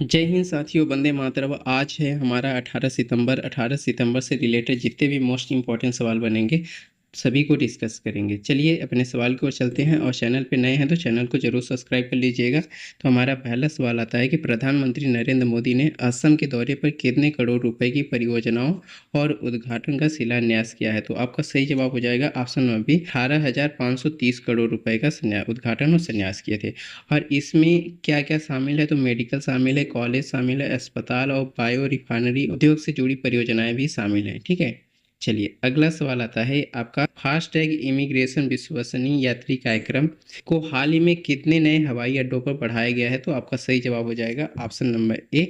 जय हिंद साथियों, वंदे मातरम। आज है हमारा 18 सितंबर। 18 सितंबर से रिलेटेड जितने भी मोस्ट इंपॉर्टेंट सवाल बनेंगे सभी को डिस्कस करेंगे। चलिए अपने सवाल की ओर चलते हैं, और चैनल पे नए हैं तो चैनल को जरूर सब्सक्राइब कर लीजिएगा। तो हमारा पहला सवाल आता है कि प्रधानमंत्री नरेंद्र मोदी ने असम के दौरे पर कितने करोड़ रुपए की परियोजनाओं और उद्घाटन का शिलान्यास किया है? तो आपका सही जवाब हो जाएगा ऑप्शन नंबर बी, 18,530 करोड़ रुपए का उद्घाटन और संन्यास किए थे। और इसमें क्या क्या शामिल है? तो मेडिकल शामिल है, कॉलेज शामिल है, अस्पताल और बायो रिफाइनरी उद्योग से जुड़ी परियोजनाएं भी शामिल हैं। ठीक है, चलिए अगला सवाल आता है आपका, फास्टैग इमिग्रेशन विश्वसनीय यात्री कार्यक्रम को हाल ही में कितने नए हवाई अड्डों पर बढ़ाया गया है? तो आपका सही जवाब हो जाएगा ऑप्शन नंबर ए,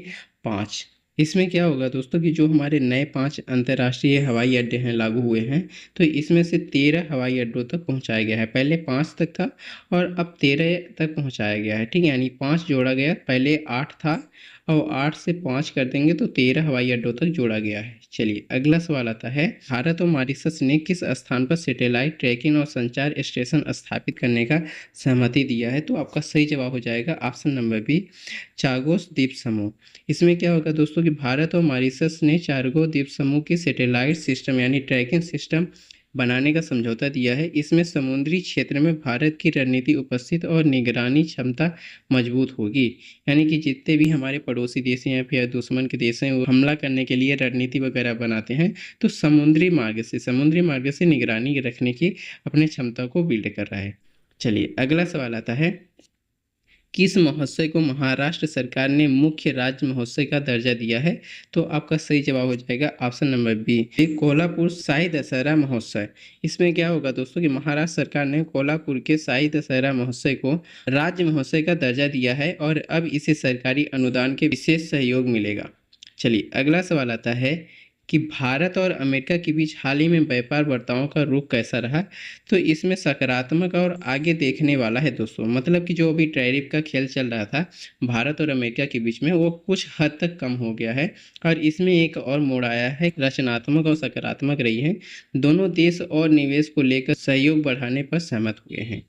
5। इसमें क्या होगा दोस्तों कि जो हमारे नए 5 अंतर्राष्ट्रीय हवाई अड्डे हैं लागू हुए हैं, तो इसमें से 13 हवाई अड्डों तक पहुंचाया गया है। पहले 5 तक था और अब 13 तक पहुंचाया गया है। ठीक है, यानी 5 जोड़ा गया, पहले 8 था और 8 से 5 कर देंगे तो 13 हवाई अड्डों तक जोड़ा गया है। चलिए अगला सवाल आता है, भारत और मॉरिशस ने किस स्थान पर सैटेलाइट ट्रैकिंग और संचार स्टेशन स्थापित करने का सहमति दिया है? तो आपका सही जवाब हो जाएगा ऑप्शन नंबर बी, चागोस द्वीप समूह। इसमें क्या होगा दोस्तों कि भारत और मॉरिशस ने चारगो द्वीप समूह की सैटेलाइट सिस्टम यानी ट्रैकिंग सिस्टम बनाने का समझौता दिया है। इसमें समुद्री क्षेत्र में भारत की रणनीति उपस्थित और निगरानी क्षमता मजबूत होगी। यानी कि जितने भी हमारे पड़ोसी देश हैं या फिर दुश्मन के देश हैं, वो हमला करने के लिए रणनीति वगैरह बनाते हैं, तो समुद्री मार्ग से निगरानी रखने की अपनी क्षमता को बिल्ड कर रहा है। चलिए अगला सवाल आता है, किस महोत्सव को महाराष्ट्र सरकार ने मुख्य राज्य महोत्सव का दर्जा दिया है? तो आपका सही जवाब हो जाएगा ऑप्शन नंबर बी, कोल्हापुर शाही दशहरा महोत्सव। इसमें क्या होगा दोस्तों कि महाराष्ट्र सरकार ने कोल्हापुर के शाही दशहरा महोत्सव को राज्य महोत्सव का दर्जा दिया है और अब इसे सरकारी अनुदान के विशेष सहयोग मिलेगा। चलिए अगला सवाल आता है कि भारत और अमेरिका के बीच हाल ही में व्यापार वार्ताओं का रुख कैसा रहा? तो इसमें सकारात्मक और आगे देखने वाला है दोस्तों। मतलब कि जो अभी टैरिफ का खेल चल रहा था भारत और अमेरिका के बीच में, वो कुछ हद तक कम हो गया है और इसमें एक और मोड़ आया है, रचनात्मक और सकारात्मक रही है। दोनों देश और निवेश को लेकर सहयोग बढ़ाने पर सहमत हुए हैं।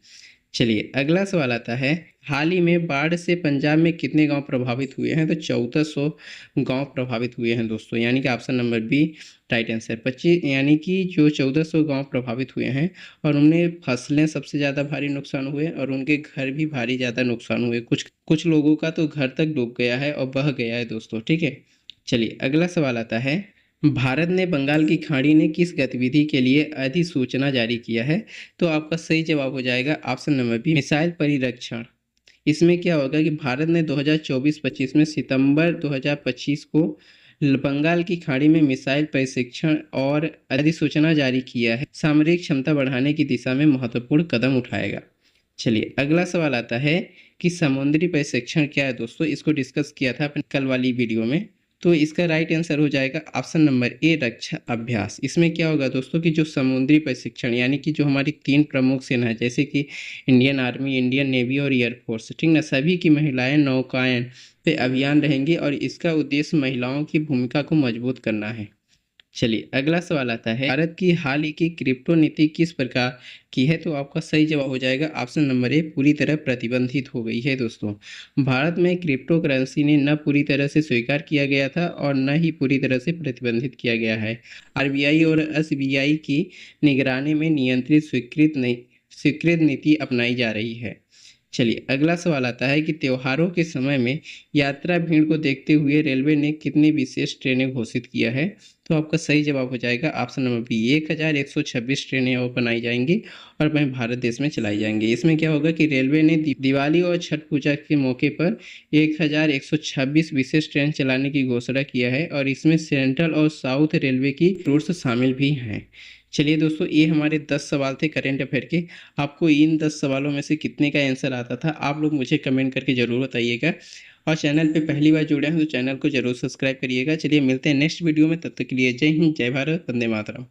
चलिए अगला सवाल आता है, हाल ही में बाढ़ से पंजाब में कितने गांव प्रभावित हुए हैं? तो 1400 गांव प्रभावित हुए हैं दोस्तों, यानी कि option number B right answer. 25 यानी कि जो 1400 गांव प्रभावित हुए हैं और उनमें फसलें सबसे ज़्यादा भारी नुकसान हुए और उनके घर भी भारी ज़्यादा नुकसान हुए। कुछ कुछ लोगों का तो घर तक डूब गया है और बह गया है दोस्तों। ठीक है, चलिए अगला सवाल आता है, भारत ने बंगाल की खाड़ी में किस गतिविधि के लिए अधिसूचना जारी किया है? तो आपका सही जवाब हो जाएगा ऑप्शन नंबर बी, मिसाइल परिरक्षण। इसमें क्या होगा कि भारत ने 2024-25 में सितंबर 2025 को बंगाल की खाड़ी में मिसाइल प्रशिक्षण और अधिसूचना जारी किया है, सामरिक क्षमता बढ़ाने की दिशा में महत्वपूर्ण कदम उठाएगा। चलिए अगला सवाल आता है कि समुद्री प्रशिक्षण क्या है दोस्तों? इसको डिस्कस किया था अपन कल वाली वीडियो में। तो इसका राइट आंसर हो जाएगा ऑप्शन नंबर ए, रक्षा अभ्यास। इसमें क्या होगा दोस्तों कि जो समुद्री प्रशिक्षण यानी कि जो हमारी 3 प्रमुख सेना है जैसे कि इंडियन आर्मी, इंडियन नेवी और एयरफोर्स, ठीक ना, सभी की महिलाएं नौकायन पे अभियान रहेंगी और इसका उद्देश्य महिलाओं की भूमिका को मजबूत करना है। चलिए अगला सवाल आता है, भारत की हाल ही की क्रिप्टो नीति किस प्रकार की है? तो आपका सही जवाब हो जाएगा ऑप्शन नंबर ए, पूरी तरह प्रतिबंधित हो गई है दोस्तों। भारत में क्रिप्टो करेंसी ने न पूरी तरह से स्वीकार किया गया था और न ही पूरी तरह से प्रतिबंधित किया गया है। आरबीआई और एसबीआई की निगरानी में नियंत्रित स्वीकृत नीति अपनाई जा रही है। चलिए अगला सवाल आता है कि त्योहारों के समय में यात्रा भीड़ को देखते हुए रेलवे ने कितनी विशेष ट्रेनें घोषित किया है? तो आपका सही जवाब हो जाएगा ऑप्शन नंबर बी, 1126 ट्रेनें और बनाई जाएंगी और वह भारत देश में चलाई जाएंगी। इसमें क्या होगा कि रेलवे ने दिवाली और छठ पूजा के मौके पर 1126 विशेष ट्रेन चलाने की घोषणा किया है और इसमें सेंट्रल और साउथ रेलवे की रूट्स शामिल भी हैं। चलिए दोस्तों, ये हमारे 10 सवाल थे करेंट अफेयर के। आपको इन 10 सवालों में से कितने का आंसर आता था आप लोग मुझे कमेंट करके ज़रूर बताइएगा। और चैनल पे पहली बार जुड़े हैं तो चैनल को ज़रूर सब्सक्राइब करिएगा। चलिए मिलते हैं नेक्स्ट वीडियो में, तब तक के लिए जय हिंद, जय भारत, वंदे मातरम।